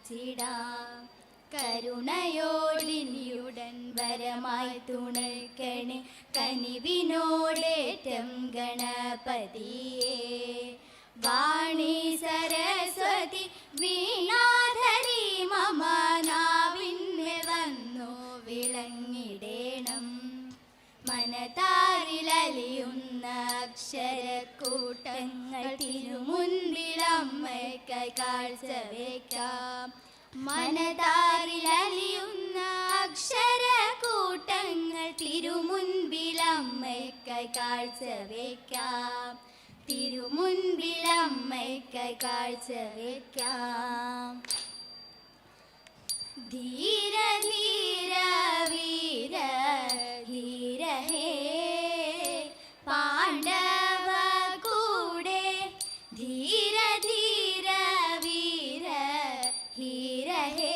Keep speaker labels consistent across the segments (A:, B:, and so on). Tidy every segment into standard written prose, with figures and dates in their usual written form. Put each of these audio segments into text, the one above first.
A: പ്രാർത്ഥിച്ചിടാം. കരുണയോടിനിയുടൻ വരമായി തുണയ്ക്കണേ കനിവിനോടേറ്റം ഗണപതിയേ. വാണി സരസ്വതി വീണാധരി മമ നാവിന്മേൽ വന്നു വിളങ്ങിടേണം. മനതാരിലലിയുന്ന അക്ഷരക്കൂട്ടങ്ങൾ തിരുമുൻപിലമ്മയ്ക്കായി കാഴ്ചവെക്കാം. മനതാരിലലിയുന്ന അക്ഷരക്കൂട്ടങ്ങൾ തിരുമുൻപിലമ്മയ്ക്കായി കാഴ്ചവെക്കാം. തിരുമുൻപിലമ്മയ്ക്കായി കാഴ്ചവെക്കാം. ധീര ധീര വീര ധീര ഹേ പാണ്ഡവ കൂടെ. ധീര ധീര വീര ധീര ഹേ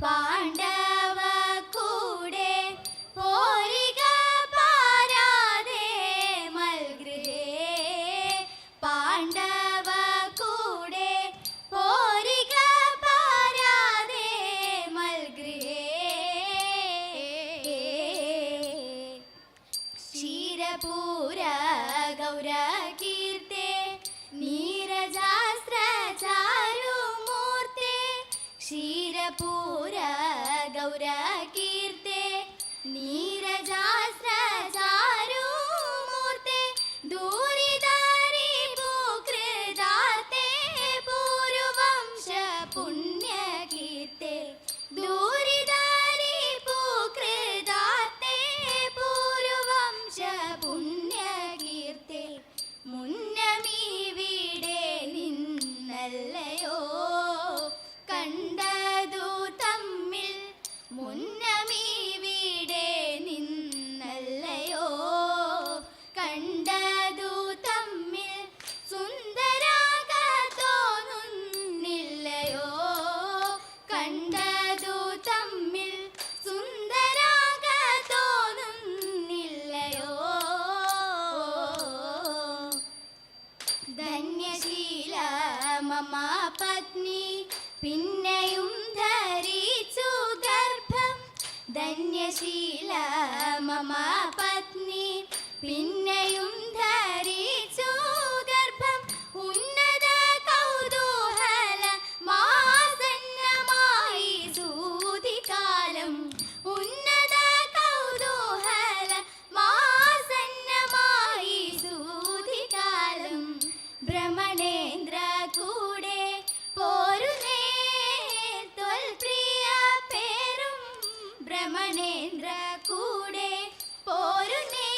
A: പാണ്ഡവ കൂടെ. പോരിക പാരാതെ മൽഗൃഹേ പാണ്ഡവ കൂടെ. പോരിക പാരാതെ മൽഗൃഹേ. ക്ഷീരപൂര ഗൗരകീർത്തെ നീരജാസ്ത്രചാരുമൂർത്തെ. ക്ഷീരപൂര ഗൗരകീർത്തെ നീരജാസ്ത്രചാരുമൂർത്തെ. ദൂരിതാരി പൂകൃതാർത്തെ പൂർവംശ പുണ്യകീർത്തെ. ദൂരിതാരി പൂകൃതാർത്തെ പൂർവംശ പുണ്യകീർത്തെ. മുന്നമീവിടെ നിന്നല്ലയോ കണ്ടതു തമ്മിൽ. മുന്നമീവിടെ നിന്നല്ലയോ കണ്ടതു തമ്മിൽ. സുന്ദരാകത്തോന്നുന്നില്ലയോ കണ്ടതു തമ്മിൽ. സുന്ദരാകത്തോന്നുന്നില്ലയോ. ധന്യശീല മമ പത്നി പിന്നെയും ധരിച്ചു ഗർഭം. ധന്യശീല മമ പത്നി പിന്നെയും ധരിച്ചു ഗർഭം. ഉന്നത കൗതൂഹല മാസന്നമായി സൂതികാലം. ഉന്നത കൗതൂഹല മാസന്നമായി സൂതികാലം. ഭ്രമണേന്ദ്ര കൂടെ പോരുന്നേ ത്വൽപ്രിയ പേരും. ഭ്രമണേന്ദ്ര കൂടെ പോരുന്നേ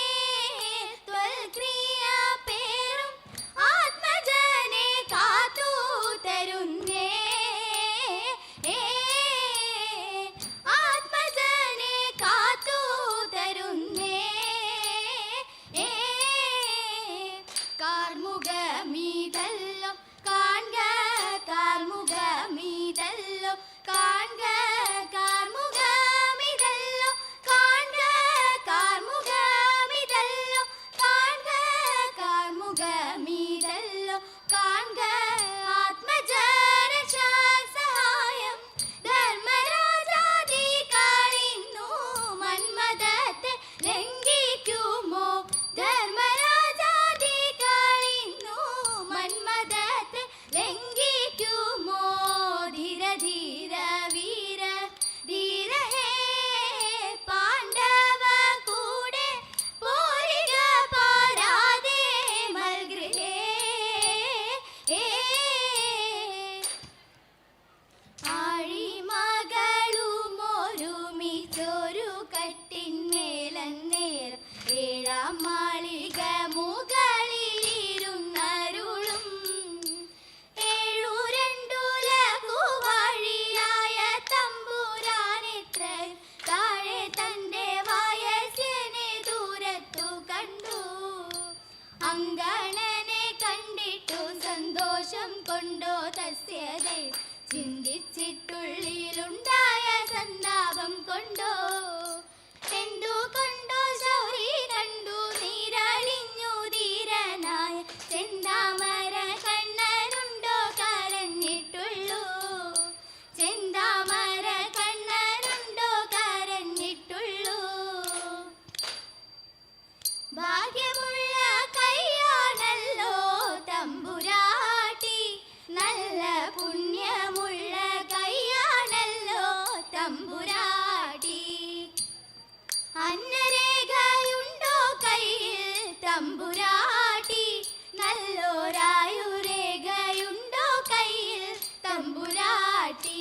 A: തമ്പുരാട്ടി.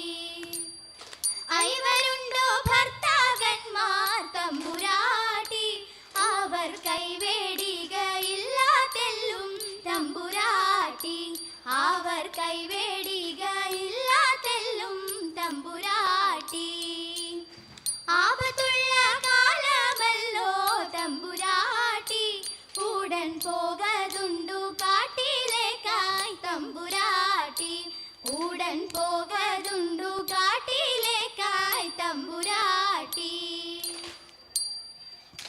A: ഐവരുണ്ടോ ഭർത്താക്കന്മാർ തമ്പുരാട്ടി, അവർ കൈവേടികയില്ലാത്തെല്ലും തമ്പുരാട്ടി, അവർ കൈവേടികയില്ലാത്തെല്ലും തമ്പുരാട്ടി. ആപത്തുള്ള കാലമല്ലോ തമ്പുരാട്ടി, ഉടൻ പോകതുണ്ടു കാട്ടിലേക്കായി തമ്പുരാട്ടി, ഉടൻ പോകതുണ്ടു കാട്ടിലേക്കായി തമ്പുരാട്ടി.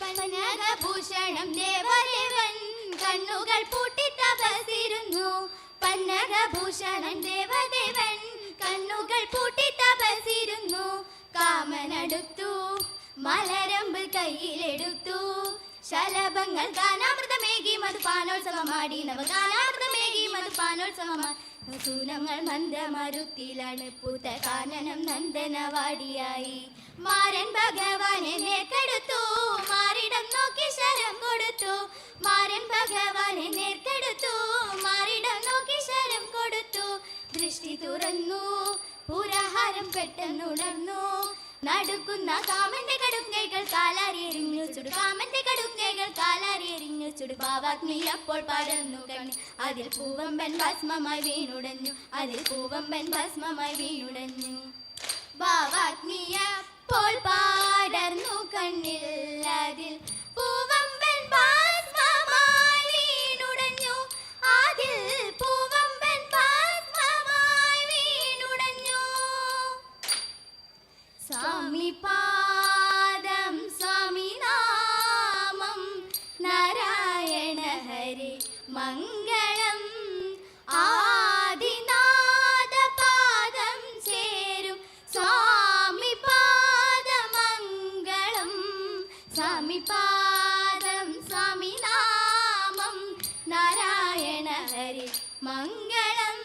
A: പന്നകഭൂഷണം ദേവദേവൻ കണ്ണുകൾ പൂട്ടി തപസിരുന്നു, പന്നകഭൂഷണൻ ദേവദേവൻ കണ്ണുകൾ പൂട്ടി തപസിരുന്നു. കാമനടുത്തു മലരമ്പ് കയ്യിലെടുത്തു, ശലഭങ്ങൾ ഗാനാമൃതമേകി മധുപാനോത്സവമാടി, നവഗാനാമൃതമേകി മധുപാനോത്സവമാടി. സൂനങ്ങൾ മന്ദമരുത്തിലാണ് പൂത്ത കാനനം നന്ദനവാടിയായി. മാരൻ ഭഗവാനെ നേർക്കെടുത്തു, മാറിടം നോക്കി ശരം കൊടുത്തു, മാരൻ ഭഗവാനെ നേർക്കെടുത്തു, മാറിടം നോക്കി ശരം കൊടുത്തു. ദൃഷ്ടി തുറന്നു പുരഹാരം പെട്ടെന്നുണർന്നു, നടുക്കുന്ന കാമന്റെ കടുക്കൈകൾ കാലാരിയെറിഞ്ഞു ചുടു, കാമന്റെ കടുക്കൈകൾ കാലാരിയെറിഞ്ഞു ചുടു. ഭാവാഗ്നി അപ്പോൾ പടർന്നു കണ്ണി, അതിൽ പൂവമ്പൻ ഭസ്മമായി വീണുടഞ്ഞു, അതിൽ പൂവമ്പൻ ഭസ്മമായി വീണുടഞ്ഞു. ഭാവാഗ്നി അപ്പോൾ പടർന്നു കണ്ണിൽ, അതിൽ പൂവമ്പൻ ഭസ്മമായി വീണുടഞ്ഞു, അതിൽ പൂവമ്പൻ ഭസ്മമായി വീണുടഞ്ഞു. സ്വാമി പാദം സ്വാമി നാമം നാരായണ ഹരി മംഗളം, ആദിനാഥ പാദം ചേരും സ്വാമി പാദമംഗളം, സ്വാമി പാദം സ്വാമി നാമം നാരായണ ഹരി മംഗളം.